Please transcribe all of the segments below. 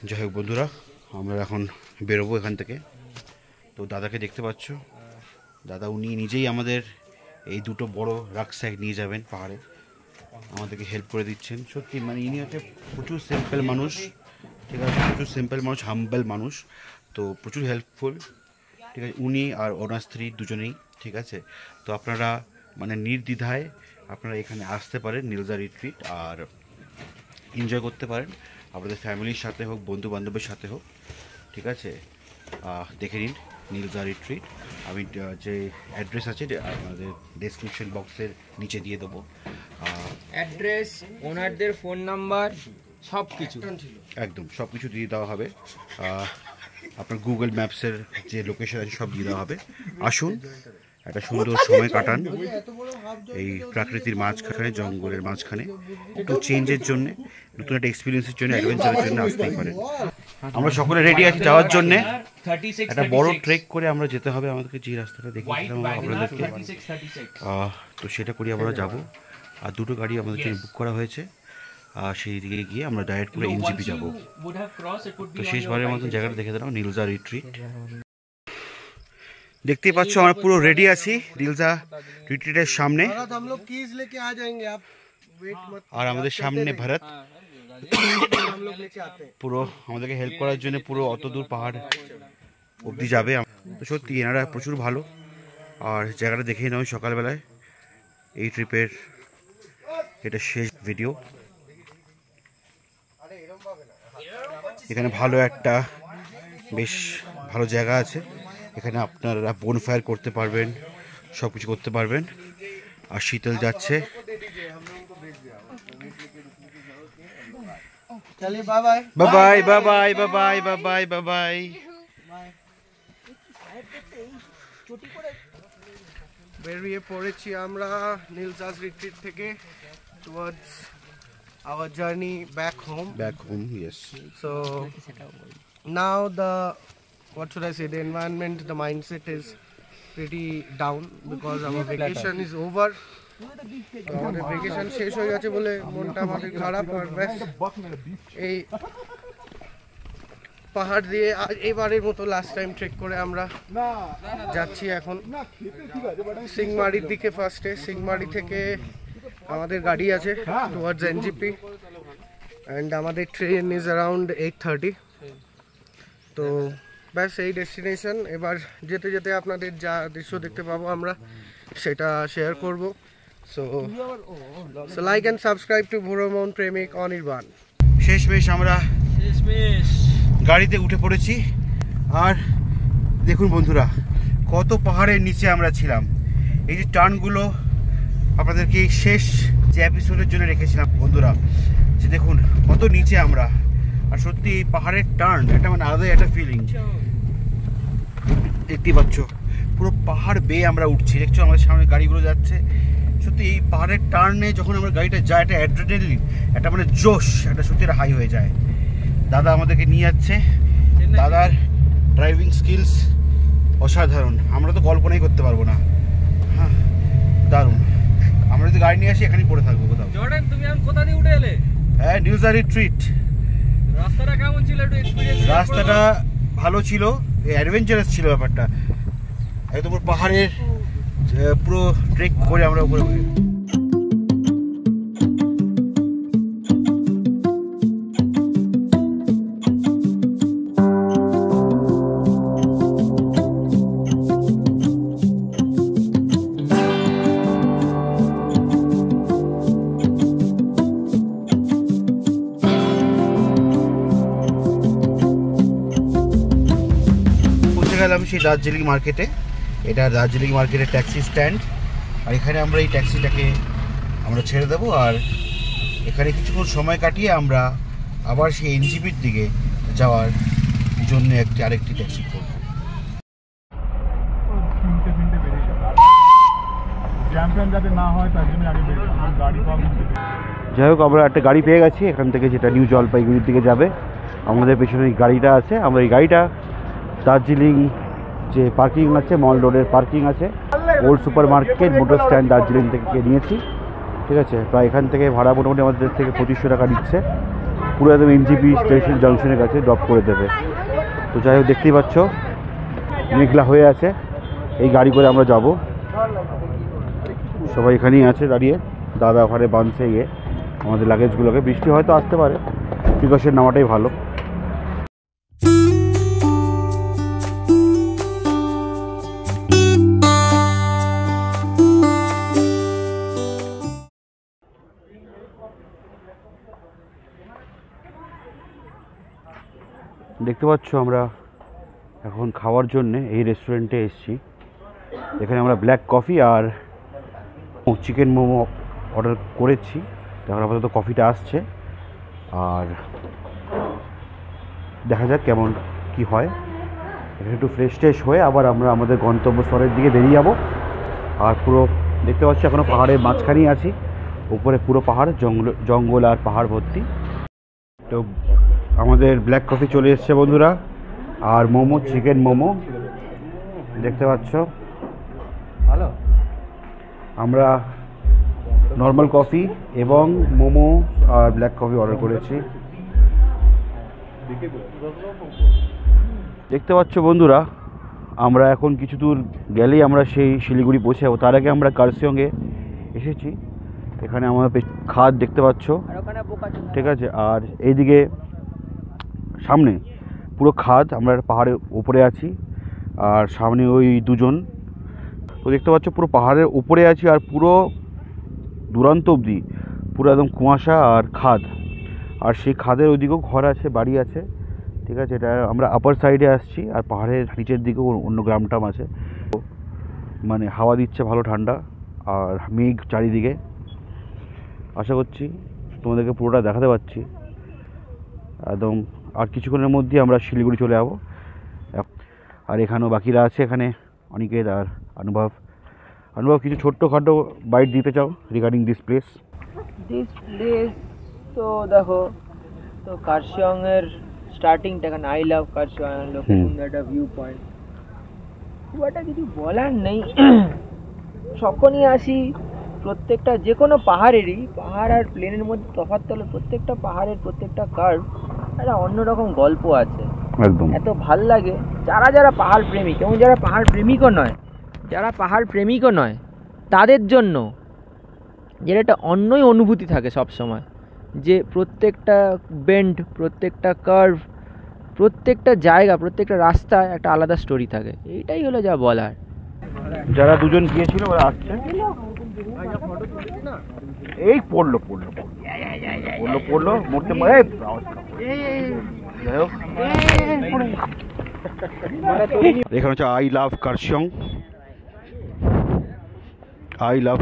যাই হোক বন্ধুরা, আমরা এখন বেরোবো এখান থেকে। তো দাদাকে দেখতে পাচ্ছ, দাদা উনি নিজেই আমাদের এই দুটো বড় রাকস্যাক নিয়ে যাবেন পাহাড়ে, আমাদেরকে হেল্প করে দিচ্ছেন। সত্যি মানে ইনি হচ্ছে প্রচুর সিম্পল মানুষ, ঠিক আছে, প্রচুর সিম্পল মানুষ, হাম্বল মানুষ, তো প্রচুর হেল্পফুল, ঠিক আছে, উনি আর ওনার স্ত্রী দুজনেই, ঠিক আছে। তো আপনারা মানে নির্দ্বিধায় আপনারা এখানে আসতে পারেন নীলজা রিট্রিট, আর এনজয় করতে পারেন আপনাদের ফ্যামিলির সাথে হোক, বন্ধু বান্ধবের সাথে হোক, ঠিক আছে। দেখে নিন নীলজা রিট্রিট। আমি যে অ্যাড্রেস আছে আমাদের ডেসক্রিপশন বক্সের নিচে দিয়ে দেবো, অ্যাড্রেস, ওনারদের ফোন নাম্বার, সব কিছু একদম সব কিছু দিয়ে দেওয়া হবে। আপনার গুগল ম্যাপসের যে লোকেশন আছে সব দিয়ে দেওয়া হবে। আসুন, একটা সুন্দর সময় কাটান এই প্রাকৃতির মাঝখানে, জঙ্গলের মাঝখানে, একটু চেঞ্জের জন্য, নতুন একটা এক্সপিরিয়েন্সের জন্য, অ্যাডভেঞ্চারের জন্য আসতেই পারেন। আমরা সকলে রেডি আছি যাওয়ার জন্য। একটা বড় ট্রেক করে আমরা যেতে হবে, আমাদেরকে যে রাস্তাটা দেখিয়েছিলাম আপনাদেরকে, তো সেটা করে আমরা যাব। আর দুটো গাড়ি আমাদের জন্য বুক করা হয়েছে, আর সেই দিকে গিয়ে আমরা ডাইরেক্ট করে এনজিপি যাব। তো শেষবারের মতন জায়গাটা দেখে দিলাম, নীলজা রিট্রিট। দেখতেই পাচ্ছ আমরা পুরো রেডি আছি নীলজা রিট্রিটের সামনে, আর আমাদের সামনে ভরত পুরো আমাদেরকে হেল্প করার জন্য পুরো অত দূর পাহাড় অবধি যাবে। তো সত্যি এনারা প্রচুর ভালো। আর জায়গাটা দেখেই নাও সকালবেলায় এই ট্রিপের এটা শেষ ভিডিও। এখানে ভালো একটা বেশ ভালো জায়গা আছে, এখানে আপনারা বনফায়ার করতে পারবেন, সব কিছু করতে পারবেন। আর শীতল যাচ্ছে, bye bye bye bye bye bye bye. বেরিয়ে পড়েছি আমরা নীলজা রিট্রিট থেকে towards our journey back home. Yes. So now what should I say, the environment, the mindset is pretty down because our vacation is over. আমাদের vacation শেষ হয়ে গেছে বলে মনটা আমাদের খারাপ। আর ব্যাস এই পাহাড় দিয়ে এবারের মতো লাস্ট টাইম ট্রেক করে আমরা যাচ্ছি এখন সিংমারির দিকে। ফার্স্টে সিংমারি থেকে আমাদের গাড়ি আছে টুয়ার্ডস এনজিপি, অ্যান্ড আমাদের ট্রেন ইজ অ্যারাউন্ড 8:30। তো ব্যাস এই ডেস্টিনেশন। এবার যেতে যেতে আপনাদের যা দৃশ্য দেখতে পাবো আমরা সেটা শেয়ার করব। So like and subscribe to ভ্রমণ প্রেমিক অনির্বাণ। শেষমেশ আমরা গাড়িতে উঠে পড়েছি। আর দেখুন বন্ধুরা, কত পাহাড়ের নিচে আমরা ছিলাম। এই যে টার্নগুলো আপনাদেরকে এই শেষ যে এপিসোডের জন্য রেখেছিলাম বন্ধুরা, যে দেখুন কত নিচে আমরা। আর সত্যি এই পাহাড়ের টার্ন একটা মানে আলাদাই একটা ফিলিং। দেখতেই পাচ্ছ পুরো পাহাড় বেয়ে আমরা উঠছি, দেখছো আমাদের সামনে গাড়িগুলো যাচ্ছে। সত্যি এই পাহাড়ের টার্নে যখন আমরা গাড়িটা যায়, একটা অ্যাড্রেনালিন, একটা মানে জোশ, একটা সত্যি একটা হাই হয়ে যায়। দাদা আমাদেরকে নিয়ে যাচ্ছে, দাদার ড্রাইভিং স্কিলস অসাধারণ, আমরা তো কল্পনাই করতে পারবো না। হ্যাঁ দারুণ। আমরা যদি গাড়ি নিয়ে আসি এখানেই পড়ে থাকবো কোথাও। জর্ডান, তুমি এখন কোথা দিয়ে উঠে এলে? হ্যাঁ, নীলজা রিট্রিট। রাস্তাটা কেমন ছিল একটু এক্সপেরিয়েন্স? রাস্তাটা ভালো ছিল, অ্যাডভেঞ্চারাস ছিল ব্যাপারটা, একদম পাহাড়ের পুরো ট্রেক করে আমরা উপরে উঠি। গেলাম সেই দার্জিলিং মার্কেটে, এটা দার্জিলিং মার্কেটের ট্যাক্সি স্ট্যান্ড। আর এখানে আমরা এই ট্যাক্সিটাকে আমরা ছেড়ে দেবো, আর এখানে কিছুক্ষণ সময় কাটিয়ে আমরা আবার সেই এনজিপির দিকে যাওয়ার জন্য আরেকটি ট্যাক্সি করব। যাই হোক, আমরা একটা গাড়ি পেয়ে গেছি এখান থেকে, যেটা নিউ জলপাইগুড়ির দিকে যাবে। আমাদের পেছনে এই গাড়িটা আছে, আমরা এই গাড়িটা দার্জিলিং যে পার্কিং আছে, মল রোডের পার্কিং আছে, old super market motor stand Darjeeling থেকে নিয়েছি, ঠিক আছে। প্রায় এখান থেকে ভাড়া মোটামুটি আমাদের থেকে 2500 টাকা নিচ্ছে। পুরো একদম এনজিপি স্টেশন জাংশনের কাছে ড্রপ করে দেবে। তো যাই হোক, দেখতেই পাচ্ছ মেঘলা হয়ে আছে, এই গাড়ি করে আমরা যাব। সবাই এখানেই আছে দাঁড়িয়ে, দাদা ওখানে বাঁধছে গিয়ে আমাদের লাগেজগুলোকে। বৃষ্টি হয়তো আসতে পারে, প্রিকশন নেওয়াটাই ভালো। দেখতে পাচ্ছ আমরা এখন খাওয়ার জন্যে এই রেস্টুরেন্টে এসেছি। এখানে আমরা ব্ল্যাক কফি আর চিকেন মোমো অর্ডার করেছি। এখন আপাতত কফিটা আসছে, আর দেখা যাক কেমন কি হয়। এখানে একটু ফ্রেশ ট্রেশ হয়ে আবার আমরা আমাদের গন্তব্যস্থলের দিকে বেরিয়ে যাব। আর পুরো দেখতে পাচ্ছি এখনও পাহাড়ের মাঝখানেই আছি, উপরে পুরো পাহাড়, জঙ্গল আর পাহাড় ভর্তি। তো আমাদের ব্ল্যাক কফি চলে এসছে বন্ধুরা, আর মোমো, চিকেন মোমো দেখতে পাচ্ছ। ভালো। আমরা নর্মাল কফি এবং মোমো আর ব্ল্যাক কফি অর্ডার করেছি। দেখতে পাচ্ছ বন্ধুরা, আমরা এখন কিছু দূর গেলেই আমরা সেই শিলিগুড়ি পৌঁছে যাবো। তার আগে আমরা কার্শিয়ংয়ে এসেছি। এখানে আমাদের খাদ দেখতে পাচ্ছ, ঠিক আছে। আর এইদিকে সামনে পুরো খাদ, আমরা পাহাড়ের উপরে আছি, আর সামনে ওই দুজন। তো দেখতে পাচ্ছ পুরো পাহাড়ের উপরে আছি, আর পুরো দূরান্ত অবধি পুরো একদম কুয়াশা আর খাদ। আর সেই খাদের ওইদিকেও ঘর আছে, বাড়ি আছে, ঠিক আছে। এটা আমরা আপার সাইডে আসছি, আর পাহাড়ের নিচের দিকেও অন্য গ্রামটাম আছে। মানে হাওয়া দিচ্ছে ভালো, ঠান্ডা, আর মেঘ চারিদিকে। আশা করছি তোমাদেরকে পুরোটা দেখাতে পারছি একদম। আর কিছুক্ষণের মধ্যে আমরা শিলিগুড়ি চলে যাবো। আর এখানেও বাকিরা আছে, এখানে অনিকেত আর অনুভব। কিছু ছোট্টখাটো বাইট দিতে চাও রিগার্ডিং দিস প্লেস? তো দেখো, তো কার্শিয়ংয়ের স্টার্টিংটা এখানে আই লাভ কার্শিয়ং, লোকেশন একটা ভিউ পয়েন্ট, খুব একটা কিছু বলার নেই। যখনই আসি প্রত্যেকটা যে কোনো পাহাড়েরই, পাহাড় আর প্লেনের মধ্যে তফাৎ হলো প্রত্যেকটা পাহাড়ের প্রত্যেকটা কার্ভ একটা অন্যরকম গল্প আছে। একদম এত ভাল লাগে যারা পাহাড় প্রেমিক, এবং যারা পাহাড় প্রেমিকও নয়, তাদের জন্য যেটা একটা অন্যই অনুভূতি থাকে সব সময়, যে প্রত্যেকটা বেন্ড, প্রত্যেকটা কার্ভ, প্রত্যেকটা জায়গা, প্রত্যেকটা রাস্তায় একটা আলাদা স্টোরি থাকে। এইটাই হলো যা বলার। যারা দুজন গিয়েছিল ওরা আসছে। এই পড়লো মরতে এখানে হচ্ছে আই লাভ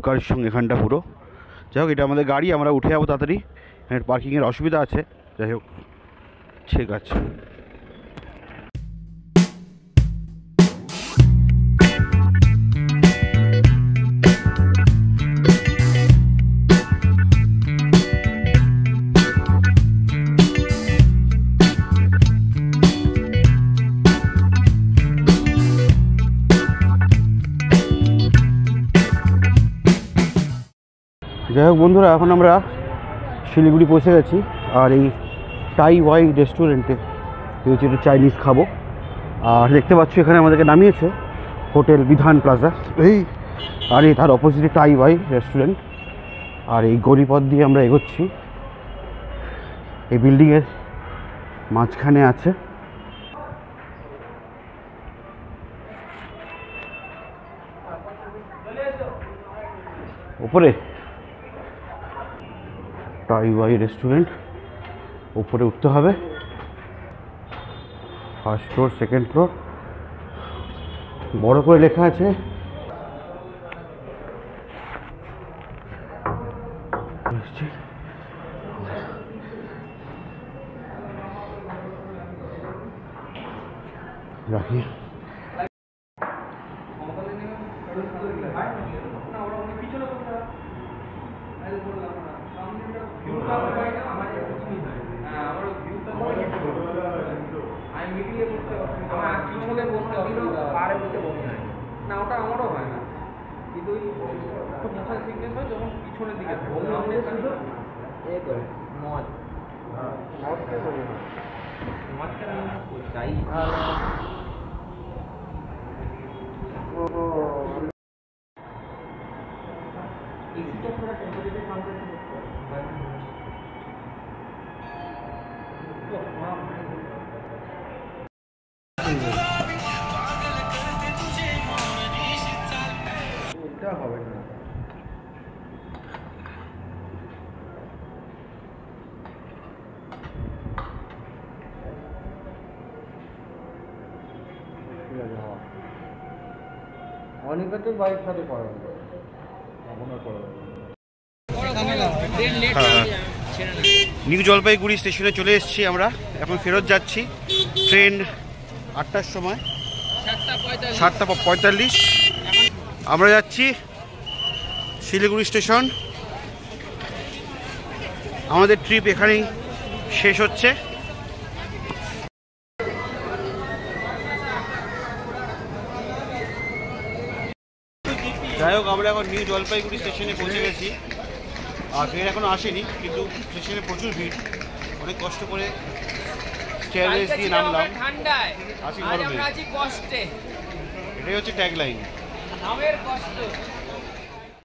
কার্শিয়ং এখানটা পুরো। যাই হোক, এটা আমাদের গাড়ি, আমরা উঠে যাবো তাড়াতাড়ি। এখানে পার্কিংয়ের অসুবিধা আছে, যাই হোক ঠিক আছে। যাই হোক বন্ধুরা, এখন আমরা শিলিগুড়ি পৌঁছে গেছি। আর এই টাই ওয়াই রেস্টুরেন্টে হচ্ছে একটু চাইনিজ খাবো। আর দেখতে পাচ্ছ এখানে আমাদেরকে নামিয়েছে হোটেল বিধান প্লাজা, এই আর এই তার অপোজিটে টাই ওয়াই রেস্টুরেন্ট। আর এই গলিপথ দিয়ে আমরা এগোচ্ছি, এই বিল্ডিংয়ের মাঝখানে আছে। উপরে টাই ওয়াই রেস্টুরেন্ট, উপরে উঠতে হবে, ফার্স্ট ফ্লোর, সেকেন্ড ফ্লোর, বড় করে লেখা আছে। রাখি না, ওটা আমারও হয় না, কিন্তু ওই মশার সিকনেস হয় যখন পিছনের দিকে মদ হবে না। অনিকেতের বাইক সাথে করা হবে, এখন আর করা হবে। নিউ জলপাইগুড়ি স্টেশনে চলে এসেছি আমরা, এখন ফেরত যাচ্ছি। ট্রেন 8টার সময়, 7:45। আমরা যাচ্ছি শিলিগুড়ি স্টেশন। আমাদের ট্রিপ এখানেই শেষ হচ্ছে। যাই হোক, আমরা এখন নিউ জলপাইগুড়ি স্টেশনে পৌঁছে গেছি। আর ট্রেন এখনো আসেনি, কিন্তু স্টেশনে প্রচুর ভিড়। অনেক কষ্ট করে স্টেয়ারওয়েজ দিয়ে নামলাম। আছি গরমে। এটাই হচ্ছে ট্যাগলাইন।